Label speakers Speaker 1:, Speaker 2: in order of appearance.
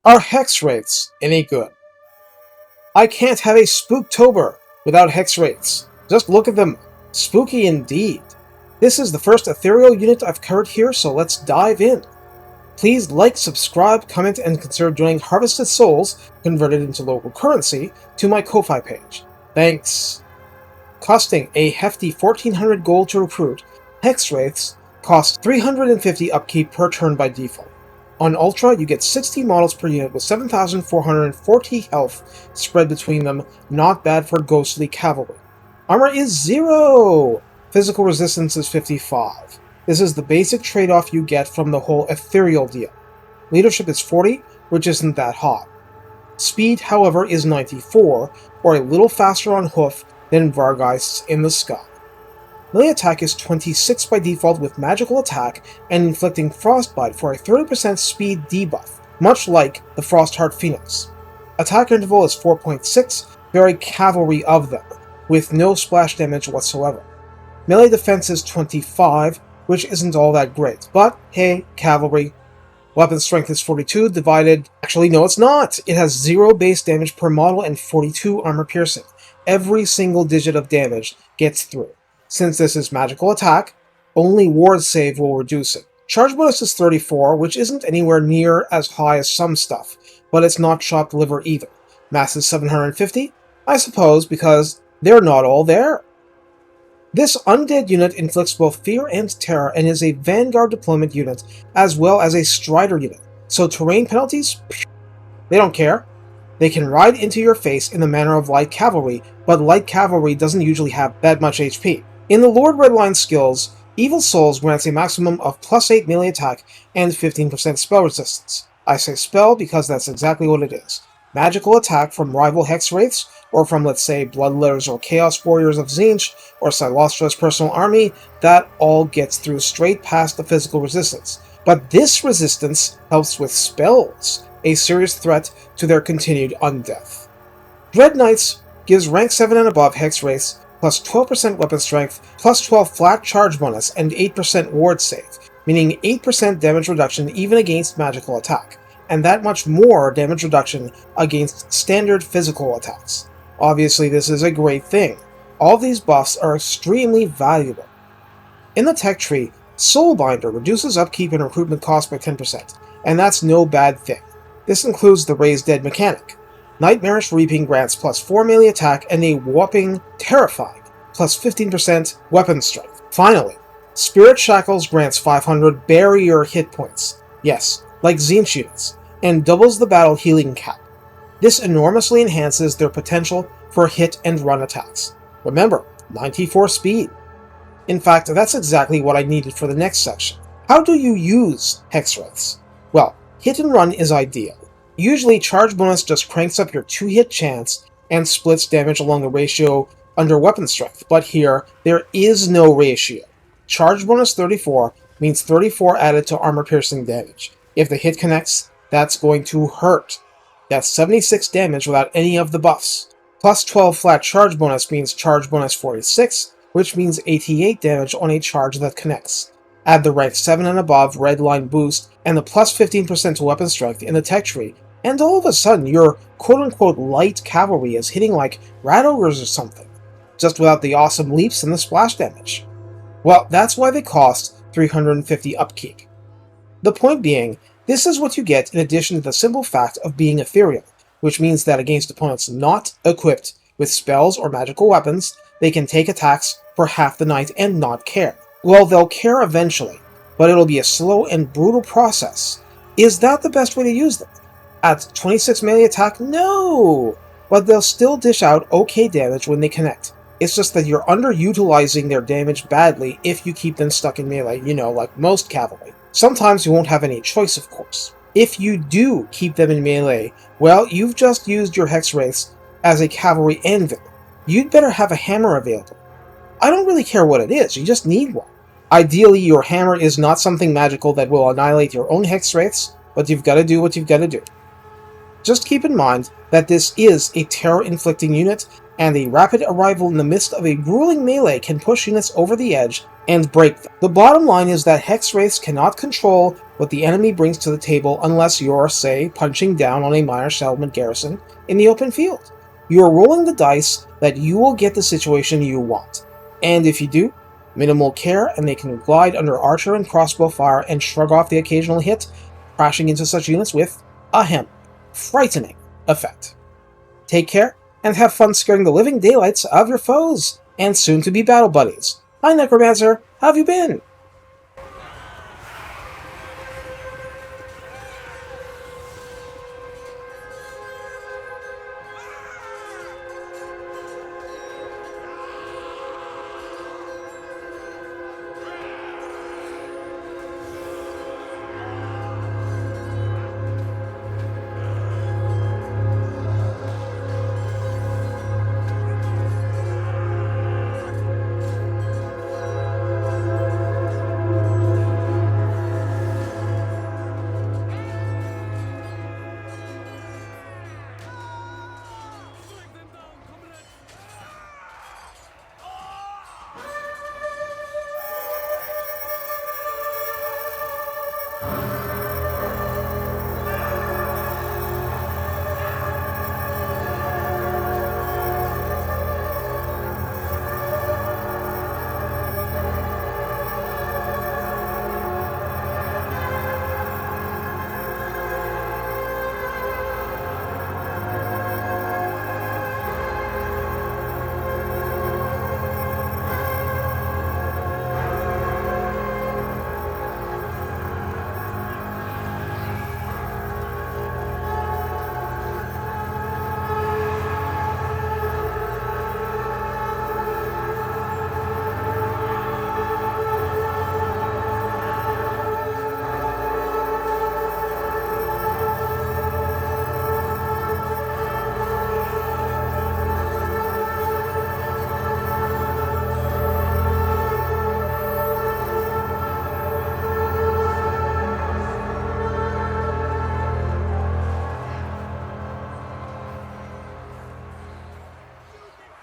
Speaker 1: Are Hexwraiths any good? I can't have a Spooktober without Hexwraiths. Just look at them. Spooky indeed. This is the first Ethereal unit I've covered here, so let's dive in. Please like, subscribe, comment, and consider donating Harvested Souls, converted into local currency, to my Ko-Fi page. Thanks. Costing a hefty 1400 gold to recruit, Hexwraiths cost 350 upkeep per turn by default. On Ultra, you get 60 models per unit with 7,440 health spread between them, not bad for ghostly cavalry. Armor is 0! Physical resistance is 55. This is the basic trade-off you get from the whole Ethereal deal. Leadership is 40, which isn't that hot. Speed, however, is 94, or a little faster on hoof than Vargheists in the sky. Melee attack is 26 by default with magical attack and inflicting frostbite for a 30% speed debuff, much like the Frostheart Phoenix. Attack interval is 4.6, very cavalry of them, with no splash damage whatsoever. Melee defense is 25, which isn't all that great, but hey, cavalry. Weapon strength is 42, divided... Actually, no it's not! It has 0 base damage per model and 42 armor piercing. Every single digit of damage gets through. Since this is magical attack, only ward save will reduce it. Charge bonus is 34, which isn't anywhere near as high as some stuff, but it's not chopped liver either. Mass is 750, I suppose because they're not all there. This undead unit inflicts both fear and terror and is a vanguard deployment unit as well as a strider unit, so terrain penalties? They don't care. They can ride into your face in the manner of light cavalry, but light cavalry doesn't usually have that much HP. In the Lord Redline skills, Evil Souls grants a maximum of +8 melee attack and 15% spell resistance. I say spell because that's exactly what it is. Magical attack from rival Hexwraiths, or from, let's say, Bloodletters or Chaos Warriors of Tzeentch, or Silostra's personal army, that all gets through straight past the physical resistance. But this resistance helps with spells, a serious threat to their continued undeath. Dread Knights gives rank 7 and above Hexwraiths plus 12% weapon strength, plus 12 flat charge bonus, and 8% ward save, meaning 8% damage reduction even against magical attack, and that much more damage reduction against standard physical attacks. Obviously this is a great thing. All these buffs are extremely valuable. In the tech tree, Soulbinder reduces upkeep and recruitment cost by 10%, and that's no bad thing. This includes the Raise Dead mechanic. Nightmarish Reaping grants plus 4 melee attack and a whopping terrifying plus 15% weapon strength. Finally, Spirit Shackles grants 500 barrier hit points. Yes, like Tzeentch units, and doubles the battle healing cap. This enormously enhances their potential for hit and run attacks. Remember, 94 speed. In fact, that's exactly what I needed for the next section. How do you use Hexwraiths? Well, hit and run is ideal. Usually, charge bonus just cranks up your 2-hit chance and splits damage along the ratio under weapon strength, but here, there is no ratio. Charge bonus 34 means 34 added to armor piercing damage. If the hit connects, that's going to hurt. That's 76 damage without any of the buffs. Plus 12 flat charge bonus means charge bonus 46, which means 88 damage on a charge that connects. Add the rank 7 and above red line boost and the plus 15% to weapon strength in the tech tree, and all of a sudden your quote-unquote light cavalry is hitting like rat ogres or something, just without the awesome leaps and the splash damage. Well, that's why they cost 350 upkeep. The point being, this is what you get in addition to the simple fact of being ethereal, which means that against opponents not equipped with spells or magical weapons, they can take attacks for half the night and not care. Well, they'll care eventually, but it'll be a slow and brutal process. Is that the best way to use them? At 26 melee attack? No! But they'll still dish out okay damage when they connect. It's just that you're underutilizing their damage badly if you keep them stuck in melee, like most cavalry. Sometimes you won't have any choice, of course. If you do keep them in melee, well, you've just used your Hexwraiths as a cavalry anvil. You'd better have a hammer available. I don't really care what it is, you just need one. Ideally, your hammer is not something magical that will annihilate your own Hexwraiths, but you've got to do what you've got to do. Just keep in mind that this is a terror-inflicting unit, and a rapid arrival in the midst of a grueling melee can push units over the edge and break them. The bottom line is that Hexwraiths cannot control what the enemy brings to the table unless you're, say, punching down on a minor settlement garrison in the open field. You are rolling the dice that you will get the situation you want. And if you do, minimal care and they can glide under archer and crossbow fire and shrug off the occasional hit, crashing into such units with, ahem, frightening effect. Take care, and have fun scaring the living daylights of your foes, and soon-to-be battle buddies. Hi Necromancer, how have you been?